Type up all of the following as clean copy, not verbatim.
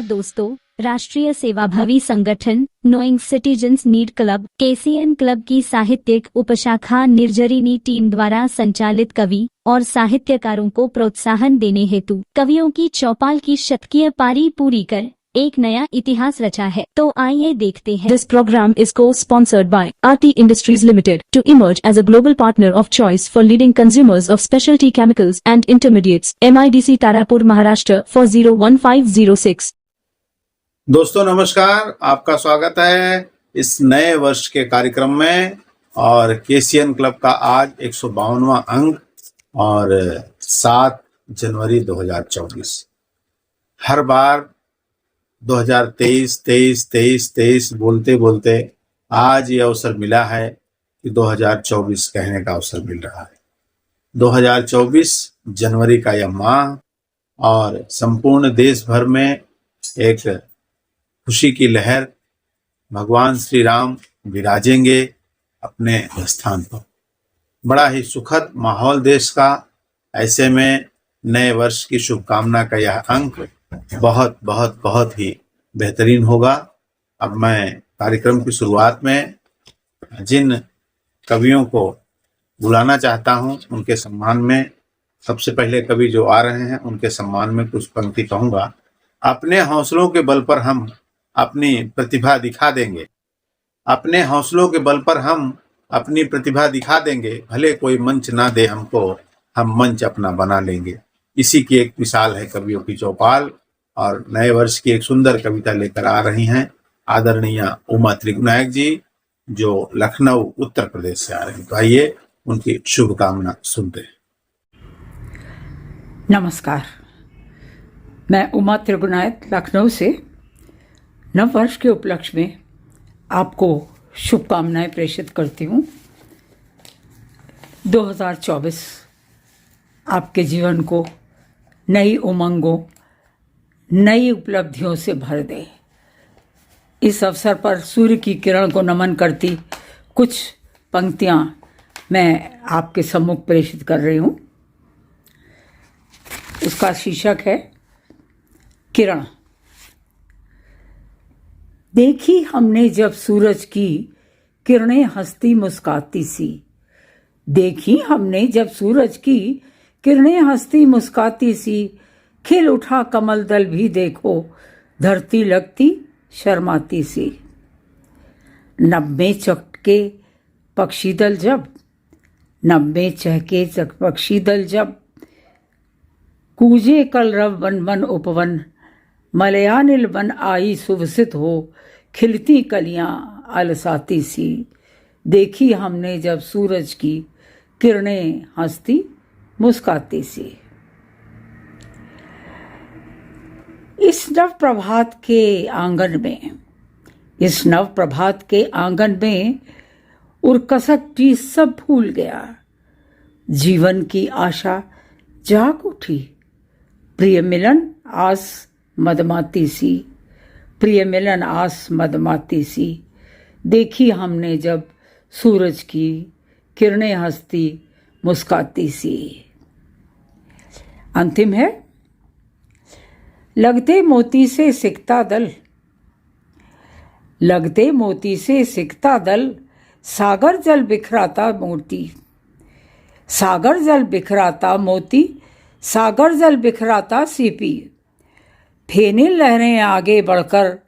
दोस्तों, राष्ट्रीय सेवाभावी संगठन knowing citizens need club KCN club की साहित्यिक उपशाखा निर्जरिनी टीम द्वारा संचालित कवि और साहित्यकारों को प्रोत्साहन देने हेतु कवियों की चौपाल की शतकीय पारी पूरी कर एक नया इतिहास रचा है। तो आइए देखते हैं। This program is co-sponsored by RT Industries Limited to emerge as a global partner of choice for leading consumers of specialty chemicals and intermediates. MIDC Tarapur, Maharashtra 401506. दोस्तों नमस्कार, आपका स्वागत है इस नए वर्ष के कार्यक्रम में। और केसीएन क्लब का आज 152वां अंक और 7 जनवरी 2024। हर बार 2023 बोलते बोलते आज ये अवसर मिला है कि 2024 कहने का अवसर मिल रहा है। 2024 जनवरी का यह माह और संपूर्ण देश भर में एक खुशी की लहर, भगवान श्री राम विराजेंगे अपने स्थान पर। बड़ा ही सुखद माहौल देश का। ऐसे में नए वर्ष की शुभकामना का यह अंक बहुत बहुत बहुत ही बेहतरीन होगा। अब मैं कार्यक्रम की शुरुआत में जिन कवियों को बुलाना चाहता हूं उनके सम्मान में, सबसे पहले कवि जो आ रहे हैं उनके सम्मान में कुछ पंक्ति कहूँगा। अपने हौसलों के बल पर हम अपनी प्रतिभा दिखा देंगे, अपने हौसलों के बल पर हम अपनी प्रतिभा दिखा देंगे, भले कोई मंच ना दे हमको, हम मंच अपना बना लेंगे। इसी की एक मिसाल है कवियों की चौपाल। और नए वर्ष की एक सुंदर कविता लेकर आ रही हैं आदरणीय उमा त्रिगुनायक जी, जो लखनऊ उत्तर प्रदेश से आ रही हैं। तो आइए उनकी शुभकामना सुनते हैं। नमस्कार, मैं उमा त्रिगुनायक लखनऊ से नव वर्ष के उपलक्ष्य में आपको शुभकामनाएं प्रेषित करती हूँ। 2024 आपके जीवन को नई उमंगों, नई उपलब्धियों से भर दे। इस अवसर पर सूर्य की किरण को नमन करती कुछ पंक्तियाँ मैं आपके सम्मुख प्रेषित कर रही हूँ। उसका शीर्षक है किरण। देखी हमने जब सूरज की किरणें हंसती मुस्काती सी, देखी हमने जब सूरज की किरणें हंसती मुस्काती सी, खिल उठा कमल दल भी देखो धरती लगती शर्माती सी। नभ में चहके पक्षी दल जब, नभ में चहके पक्षी दल जब, कूजे कलरव वन वन उपवन, मलयानिल बन आई सुभसित हो, खिलती कलियां अलसाती सी। देखी हमने जब सूरज की किरणें हंसती मुस्काती सी। इस नव प्रभात के आंगन में, इस नव प्रभात के आंगन में उर्कसक सब भूल गया। जीवन की आशा जाग उठी, प्रिय मिलन आस मदमाती सी, प्रिय मिलन आस मदमाती सी। देखी हमने जब सूरज की किरणें हंसती मुस्काती सी। अंतिम है, लगते मोती से सिकता दल, लगते मोती से सिकता दल, सागर जल बिखराता मोती, सागर जल बिखराता मोती, सागर जल बिखराता सीपी। फेने लहरें आगे बढ़कर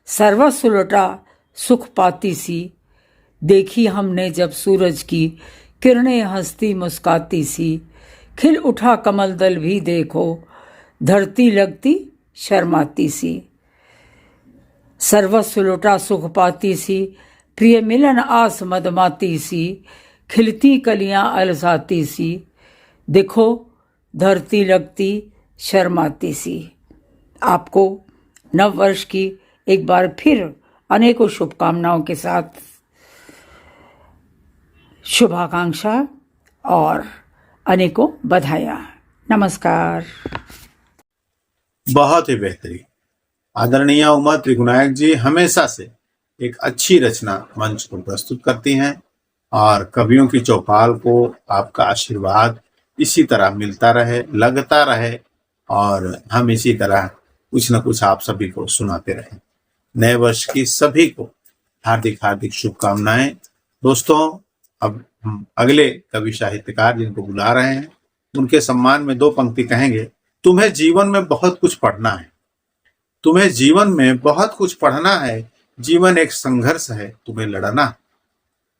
सर्वस्व लुटा सुख पाती सी। देखी हमने जब सूरज की किरणें हंसती मुस्काती सी, खिल उठा कमल दल भी देखो धरती लगती शर्माती सी। सर्वस्व लुटा सुख पाती सी, प्रिय मिलन आस मदमाती सी, खिलती कलियां अलसाती सी। देखो धरती लगती शर्माती सी। आपको नव वर्ष की एक बार फिर अनेकों शुभकामनाओं के साथ शुभाकांक्षा और अनेकों बधाइयाँ। नमस्कार। बहुत ही बेहतरीन। आदरणीय उमा त्रिगुनायक जी हमेशा से एक अच्छी रचना मंच को प्रस्तुत करती हैं और कवियों की चौपाल को आपका आशीर्वाद इसी तरह मिलता रहे, लगता रहे और हम इसी तरह कुछ न कुछ आप सभी को सुनाते रहें। नए वर्ष की सभी को हार्दिक हार्दिक शुभकामनाएं। दोस्तों, अब हम अगले कवि साहित्यकार जिनको बुला रहे हैं उनके सम्मान में 2 पंक्ति कहेंगे। तुम्हें जीवन में बहुत कुछ पढ़ना है, तुम्हें जीवन में बहुत कुछ पढ़ना है, जीवन एक संघर्ष है, तुम्हें लड़ना।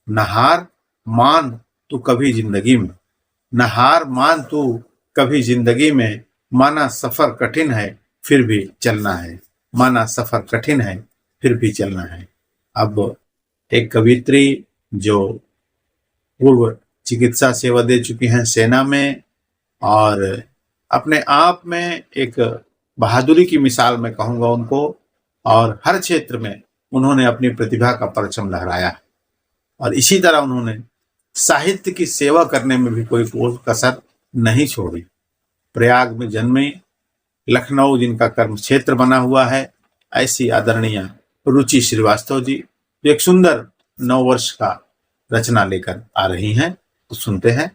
न हार मान तू कभी जिंदगी में, न हार मान तू कभी जिंदगी में, माना सफर कठिन है फिर भी चलना है, माना सफर कठिन है फिर भी चलना है। अब एक कवित्री जो पूर्व चिकित्सा सेवा दे चुकी हैं सेना में और अपने आप में एक बहादुरी की मिसाल मैं कहूँगा उनको, और हर क्षेत्र में उन्होंने अपनी प्रतिभा का परचम लहराया है और इसी तरह उन्होंने साहित्य की सेवा करने में भी कोई कसर नहीं छोड़ी। प्रयाग में जन्मे, लखनऊ जिनका कर्म क्षेत्र बना हुआ है, ऐसी आदरणीय रुचि श्रीवास्तव जी जो एक सुंदर 9 वर्ष का रचना लेकर आ रही हैं, तो सुनते हैं।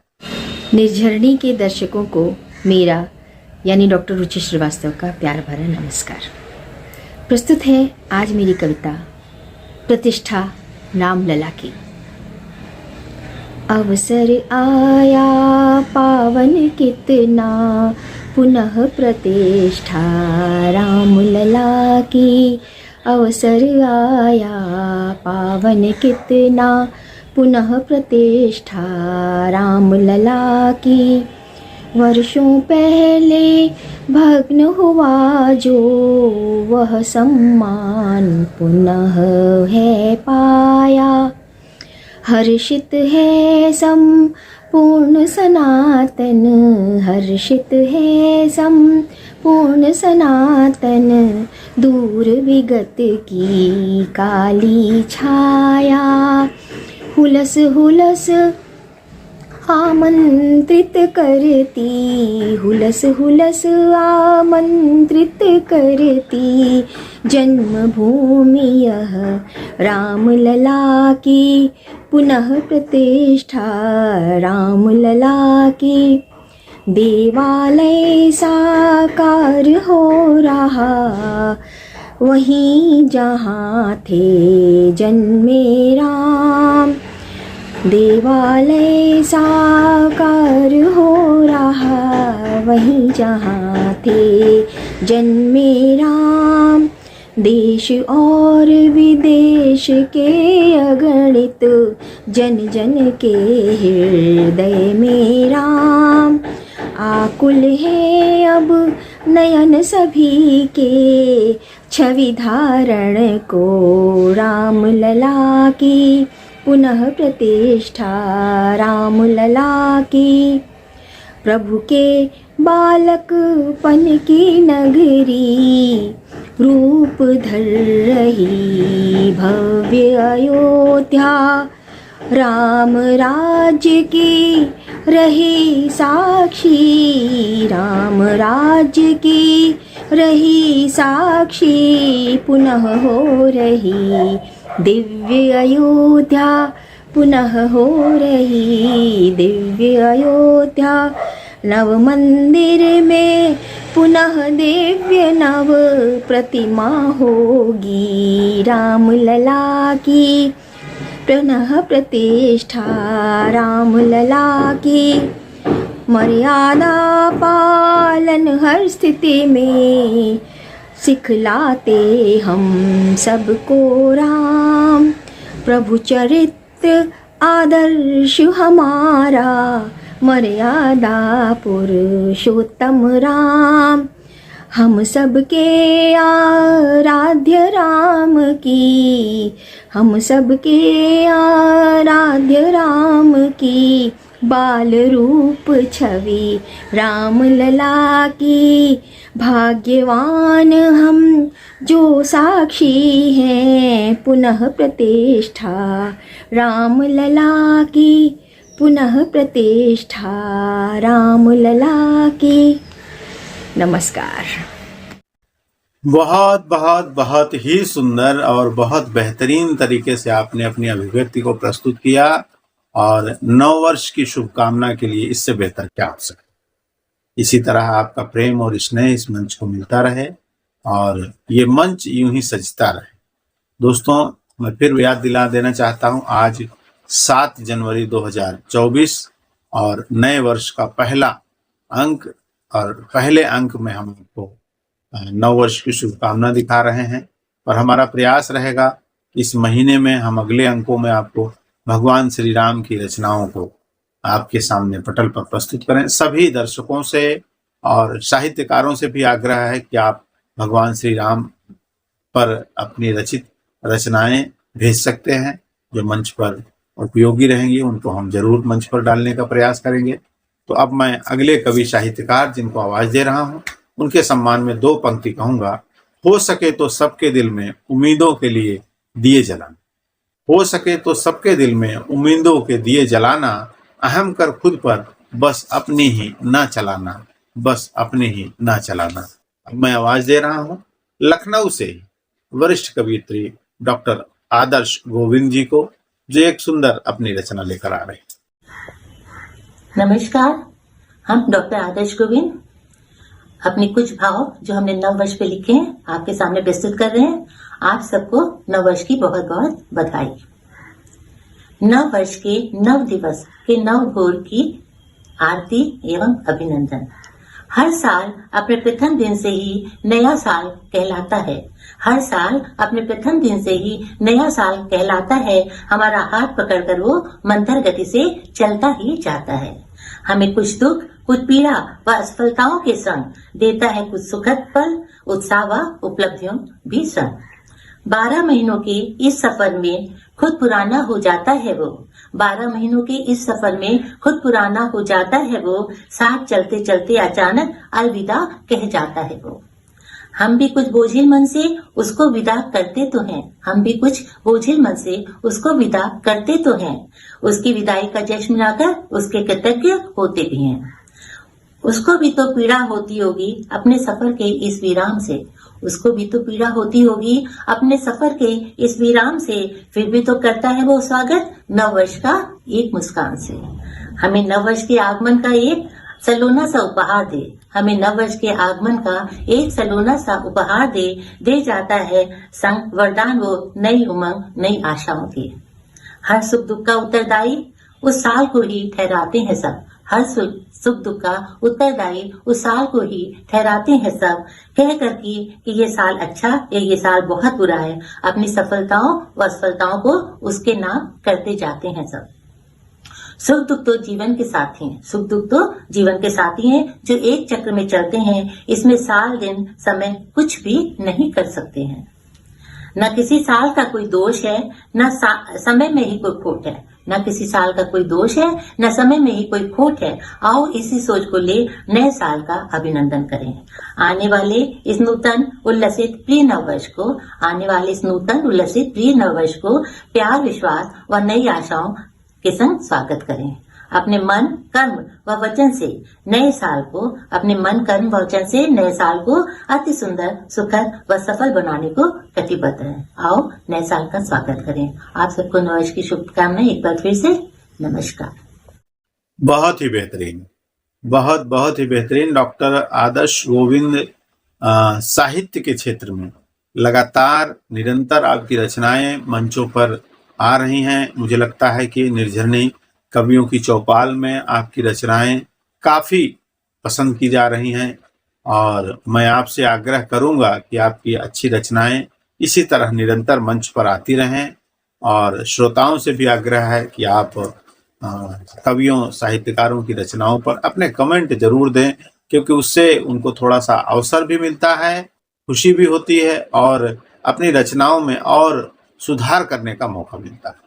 निर्झरणी के दर्शकों को मेरा यानी डॉक्टर रुचि श्रीवास्तव का प्यार भरा नमस्कार। प्रस्तुत है आज मेरी कविता प्रतिष्ठा रामलला की। अवसर आया पावन कितना, पुनः प्रतिष्ठा रामलला की। अवसर आया पावन कितना, पुनः प्रतिष्ठा रामलला की। वर्षों पहले भग्न हुआ जो वह सम्मान पुनः है पाया। हर्षित है संपूर्ण सनातन, हर्षित है संपूर्ण सनातन, दूर विगत की काली छाया। हुलस हुलस आमंत्रित करती, हुलस हुलस आमंत्रित करती, जन्मभूमि यह रामलला की। पुनः प्रतिष्ठा रामलला की। देवालय साकार हो रहा वहीं जहाँ थे जन्मे राम। देवालय साकार हो रहा वहीं जहाँ थे जन्मे राम। देश और विदेश के अगणित जन जन के हृदय में राम। आकुल है अब नयन सभी के, छवि धारण को रामलला की। पुनः प्रतिष्ठा रामलला की। प्रभु के बालकपन की नगरी, रूप धर रही भव्य अयोध्या। राम राज्य की रही साक्षी, राम राज्य की रही साक्षी। पुनः हो रही दिव्य अयोध्या, पुनः हो रही दिव्य अयोध्या। नव मंदिर में पुनः दिव्य नव प्रतिमा होगी रामलला की। पुनः प्रतिष्ठा रामलला की। मर्यादा पालन हर स्थिति में सिखलाते हम सबको राम। प्रभु चरित्र आदर्श हमारा, मर्यादा पुरुषोत्तम राम। हम सबके आराध्य राम की, हम सबके आराध्य राम की। बाल रूप छवि रामलला की। भाग्यवान हम जो साक्षी हैं, पुनः प्रतिष्ठा रामलला की। पुनः प्रतिष्ठा रामलला की। नमस्कार। बहुत बहुत बहुत ही सुंदर और बहुत बेहतरीन तरीके से आपने अपनी अभिव्यक्ति को प्रस्तुत किया और 9 वर्ष की शुभकामना के लिए इससे बेहतर क्या हो सकता। इसी तरह आपका प्रेम और स्नेह इस मंच को मिलता रहे और ये मंच यूं ही सजता रहे। दोस्तों, मैं फिर याद दिला देना चाहता हूं, आज 7 जनवरी 2024 और नए वर्ष का पहला अंक, और पहले अंक में हम आपको नव वर्ष की शुभकामना दिखा रहे हैं। और हमारा प्रयास रहेगा इस महीने में हम अगले अंकों में आपको भगवान श्री राम की रचनाओं को आपके सामने पटल पर प्रस्तुत करें। सभी दर्शकों से और साहित्यकारों से भी आग्रह है कि आप भगवान श्री राम पर अपनी रचित रचनाएं भेज सकते हैं। जो मंच पर उपयोगी रहेंगी उनको हम जरूर मंच पर डालने का प्रयास करेंगे। तो अब मैं अगले कवि साहित्यकार जिनको आवाज दे रहा हूं, उनके सम्मान में 2 पंक्ति कहूंगा। हो सके तो सबके दिल में उम्मीदों के लिए दिए जलाना, हो सके तो सबके दिल में उम्मीदों के दिए जलाना, अहम कर खुद पर बस अपनी ही ना चलाना, बस अपनी ही ना चलाना। अब मैं आवाज दे रहा हूं लखनऊ से वरिष्ठ कवियत्री डॉक्टर आदर्श गोविंद जी को, जो एक सुंदर अपनी रचना लेकर आ रहे हैं। नमस्कार, हम डॉक्टर आदर्श गोविंद अपने कुछ भाव जो हमने नव वर्ष पे लिखे हैं आपके सामने प्रस्तुत कर रहे हैं। आप सबको नव वर्ष की बहुत बहुत बधाई। नव वर्ष के 9 दिवस के 9 भोर की आरती एवं अभिनंदन। हर साल अपने प्रथम दिन से ही नया साल कहलाता है, हर साल अपने प्रथम दिन से ही नया साल कहलाता है। हमारा हाथ पकड़कर वो मंथर गति से चलता ही जाता है। हमें कुछ दुख, कुछ पीड़ा व असफलताओं के संग देता है कुछ सुखद पल, उत्साह व उपलब्धियों भी संग। 12 महीनों के इस सफर में खुद पुराना हो जाता है वो, 12 महीनों के इस सफर में खुद पुराना हो जाता है वो, साथ चलते चलते अचानक अलविदा कह जाता है वो। हम भी कुछ बोझिल मन से उसको विदा करते तो हैं, हम भी कुछ बोझिल मन से उसको विदा करते तो हैं, उसकी विदाई का जश्न मनाकर उसके कृतज्ञ होते भी हैं। उसको भी तो पीड़ा होती होगी अपने सफर के इस विराम से, उसको भी तो पीड़ा होती होगी अपने सफर के इस विराम से, फिर भी तो करता है वो स्वागत नव वर्ष का एक मुस्कान से। हमें नव वर्ष के आगमन का एक सलोना सा उपहार दे, हमें नव वर्ष के आगमन का एक सलोना सा उपहार दे जाता है संग वरदान वो नई उमंग नई आशाओं के। हर सुख दुख का उत्तरदायी उस साल को ही ठहराते हैं सब, हर सुख दुख का उत्तरदायी उस साल को ही ठहराते हैं सब, कह कर कि ये साल अच्छा या ये साल बहुत बुरा है। अपनी सफलताओं व असफलताओं को उसके नाम करते जाते हैं सब। सुख दुख तो जीवन के साथी हैं, सुख दुख तो जीवन के साथी हैं जो एक चक्र में चलते हैं। इसमें साल दिन समय कुछ भी नहीं कर सकते हैं। न किसी साल का कोई दोष है, न समय में ही कोई खोट है, न किसी साल का कोई दोष है, न समय में ही कोई खोट है। आओ इसी सोच को ले नए साल का अभिनंदन करें। आने वाले इस नूतन उल्लसित प्रिय नववर्ष को, आने वाले इस नूतन उल्लसित प्रिय नववर्ष को प्यार, विश्वास व नई आशाओं के संग स्वागत करें। अपने मन, कर्म व वचन से नए साल को, अपने मन, कर्म व वचन से नए साल को अति सुंदर, सुखद व सफल बनाने को कटिबद्ध हैं। आओ नए साल का स्वागत करें। आप सबको नववर्ष की शुभकामनाएं एक बार फिर से। नमस्कार। बहुत ही बेहतरीन, बहुत ही बेहतरीन। डॉक्टर आदर्श गोविंद साहित्य के क्षेत्र में लगातार निरंतर आपकी रचनाएं मंचों पर आ रही हैं। मुझे लगता है कि निर्झरनी कवियों की चौपाल में आपकी रचनाएं काफ़ी पसंद की जा रही हैं और मैं आपसे आग्रह करूंगा कि आपकी अच्छी रचनाएं इसी तरह निरंतर मंच पर आती रहें। और श्रोताओं से भी आग्रह है कि आप कवियों, साहित्यकारों की रचनाओं पर अपने कमेंट जरूर दें, क्योंकि उससे उनको थोड़ा सा अवसर भी मिलता है, खुशी भी होती है और अपनी रचनाओं में और सुधार करने का मौका मिलता है।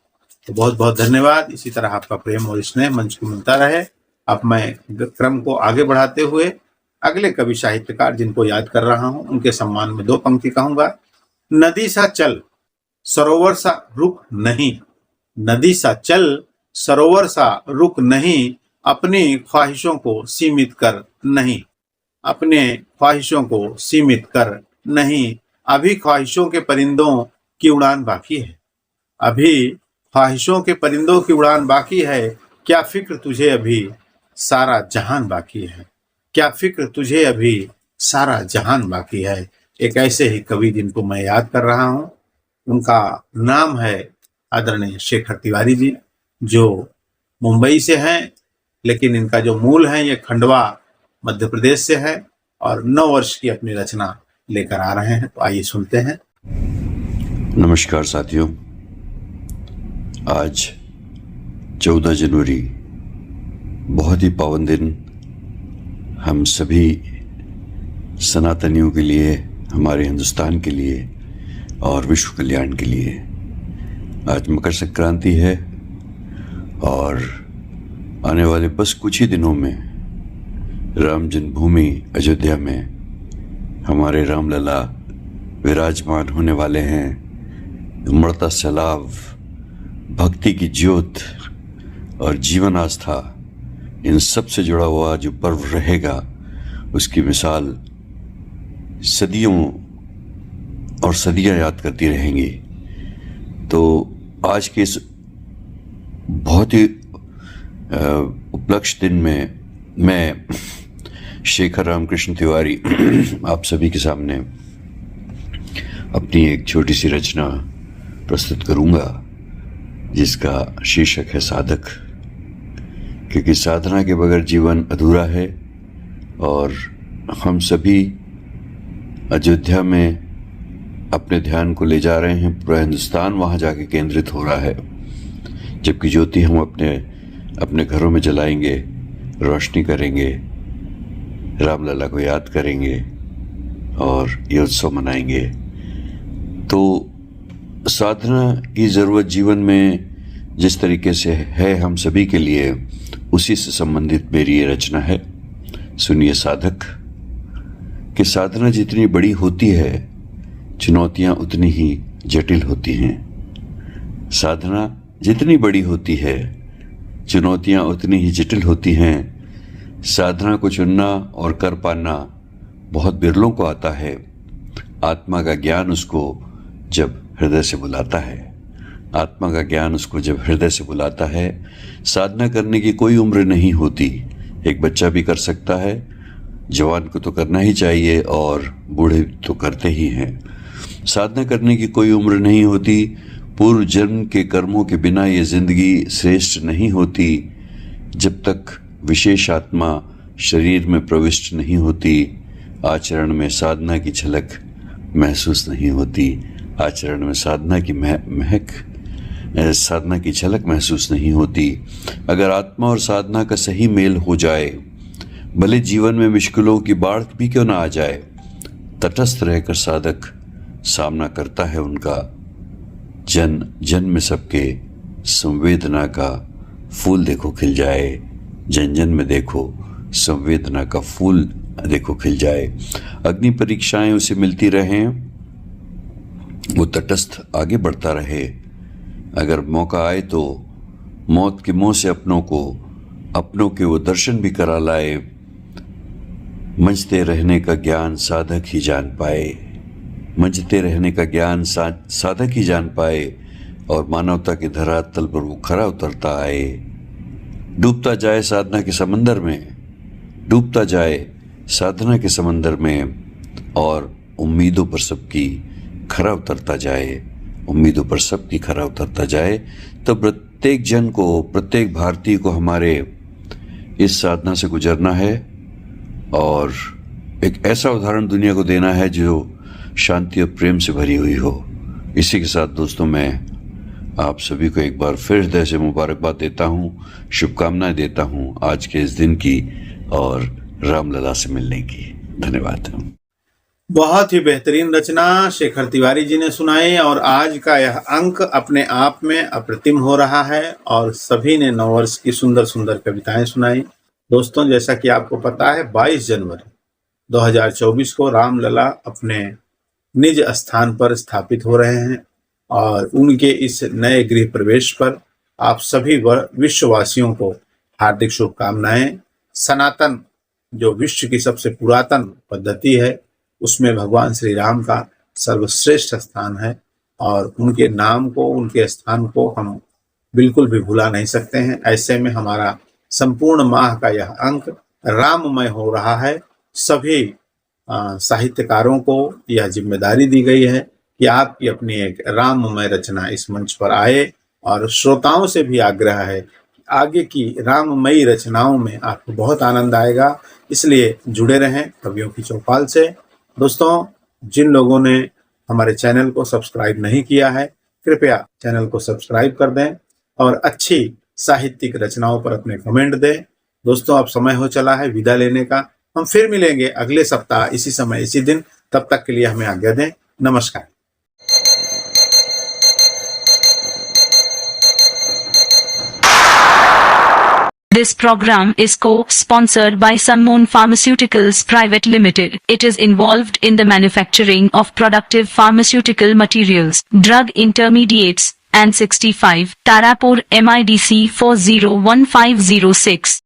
तो बहुत बहुत धन्यवाद। इसी तरह आपका प्रेम और स्नेह मंच को मिलता रहे। अब मैं क्रम को आगे बढ़ाते हुए अगले कवि साहित्यकार जिनको याद कर रहा हूं, उनके सम्मान में 2 पंक्ति कहूंगा। नदी सा चल सरोवर सा रुक नहीं, नदी सा चल सरोवर सा रुक नहीं, अपनी ख्वाहिशों को सीमित कर नहीं, अपने ख्वाहिशों को सीमित कर नहीं। अभी ख्वाहिशों के परिंदों की उड़ान बाकी है, अभी ख्वाहिशों के परिंदों की उड़ान बाकी है। क्या फिक्र तुझे अभी सारा जहान बाकी है, क्या फिक्र तुझे अभी सारा जहान बाकी है। एक ऐसे ही कवि जिनको मैं याद कर रहा हूं। उनका नाम है आदरणीय शेखर तिवारी जी, जो मुंबई से हैं, लेकिन इनका जो मूल है ये खंडवा मध्य प्रदेश से है और 9 वर्ष की अपनी रचना लेकर आ रहे हैं। तो आइए सुनते हैं। नमस्कार साथियों, आज 14 जनवरी बहुत ही पावन दिन हम सभी सनातनियों के लिए, हमारे हिंदुस्तान के लिए और विश्व कल्याण के लिए। आज मकर संक्रांति है और आने वाले बस कुछ ही दिनों में राम जन्मभूमि अयोध्या में हमारे रामलला विराजमान होने वाले हैं। उमड़ता सैलाब, भक्ति की ज्योत और जीवन आस्था, इन सब से जुड़ा हुआ जो पर्व रहेगा उसकी मिसाल सदियों और सदियां याद करती रहेंगी। तो आज के इस बहुत ही उपलक्ष्य दिन में मैं शेखर रामकृष्ण तिवारी आप सभी के सामने अपनी एक छोटी सी रचना प्रस्तुत करूंगा, जिसका शीर्षक है साधक। क्योंकि साधना के बगैर जीवन अधूरा है और हम सभी अयोध्या में अपने ध्यान को ले जा रहे हैं। पूरा हिंदुस्तान वहाँ जाके केंद्रित हो रहा है, जबकि ज्योति हम अपने घरों में जलाएंगे, रोशनी करेंगे, रामलला को याद करेंगे और ये उत्सव मनाएंगे। तो साधना की ज़रूरत जीवन में जिस तरीके से है हम सभी के लिए, उसी से संबंधित मेरी ये रचना है। सुनिए साधक, कि साधना जितनी बड़ी होती है, चुनौतियां उतनी ही जटिल होती हैं। साधना जितनी बड़ी होती है, चुनौतियां उतनी ही जटिल होती हैं। साधना को चुनना और कर पाना बहुत बिरलों को आता है। आत्मा का ज्ञान उसको जब हृदय से बुलाता है, आत्मा का ज्ञान उसको जब हृदय से बुलाता है। साधना करने की कोई उम्र नहीं होती। एक बच्चा भी कर सकता है, जवान को तो करना ही चाहिए और बूढ़े तो करते ही हैं। साधना करने की कोई उम्र नहीं होती। पूर्व जन्म के कर्मों के बिना ये जिंदगी श्रेष्ठ नहीं होती। जब तक विशेष आत्मा शरीर में प्रविष्ट नहीं होती, आचरण में साधना की झलक महसूस नहीं होती। आचरण में साधना की झलक महसूस नहीं होती। अगर आत्मा और साधना का सही मेल हो जाए, भले जीवन में मुश्किलों की बाढ़ भी क्यों ना आ जाए, तटस्थ रहकर साधक सामना करता है उनका। जन जन में सबके संवेदना का फूल देखो खिल जाए। जन जन में देखो संवेदना का फूल देखो खिल जाए। अग्नि परीक्षाएं उसे मिलती रहें, वो तटस्थ आगे बढ़ता रहे। अगर मौका आए तो मौत के मुंह से अपनों के वो दर्शन भी करा लाए। मंचते रहने का ज्ञान साधक ही जान पाए। मंचते रहने का ज्ञान साधक ही जान पाए और मानवता के धरातल पर वो खरा उतरता आए। डूबता जाए साधना के समंदर में, डूबता जाए साधना के समंदर में और उम्मीदों पर सबकी खरा उतरता जाए। उम्मीदों पर सबकी खरा उतरता जाए। तो प्रत्येक जन को, प्रत्येक भारतीय को हमारे इस साधना से गुजरना है और एक ऐसा उदाहरण दुनिया को देना है जो शांति और प्रेम से भरी हुई हो। इसी के साथ दोस्तों, मैं आप सभी को एक बार फिर हृदय से मुबारकबाद देता हूँ, शुभकामनाएं देता हूँ आज के इस दिन की और रामलला से मिलने की। धन्यवाद। बहुत ही बेहतरीन रचना शेखर तिवारी जी ने सुनाई और आज का यह अंक अपने आप में अप्रतिम हो रहा है और सभी ने 9 वर्ष की सुंदर सुंदर कविताएं सुनाई। दोस्तों, जैसा कि आपको पता है, 22 जनवरी 2024 को रामलला अपने निज स्थान पर स्थापित हो रहे हैं और उनके इस नए गृह प्रवेश पर आप सभी विश्ववासियों को हार्दिक शुभकामनाएं। सनातन जो विश्व की सबसे पुरातन पद्धति है, उसमें भगवान श्री राम का सर्वश्रेष्ठ स्थान है और उनके नाम को, उनके स्थान को हम बिल्कुल भी भुला नहीं सकते हैं। ऐसे में हमारा संपूर्ण माह का यह अंक राममय हो रहा है। सभी साहित्यकारों को यह जिम्मेदारी दी गई है कि आपकी अपनी एक राममय रचना इस मंच पर आए, और श्रोताओं से भी आग्रह है कि आगे की राममयी रचनाओं में आपको बहुत आनंद आएगा, इसलिए जुड़े रहें कवियों की चौपाल से। दोस्तों, जिन लोगों ने हमारे चैनल को सब्सक्राइब नहीं किया है, कृपया चैनल को सब्सक्राइब कर दें और अच्छी साहित्यिक रचनाओं पर अपने कमेंट दें। दोस्तों, अब समय हो चला है विदा लेने का। हम फिर मिलेंगे अगले सप्ताह इसी समय इसी दिन। तब तक के लिए हमें आज्ञा दें। नमस्कार। This program is co-sponsored by Sunmoon Pharmaceuticals Private Limited. It is involved in the manufacturing of productive pharmaceutical materials, drug intermediates, and 65 Tarapur MIDC 401506.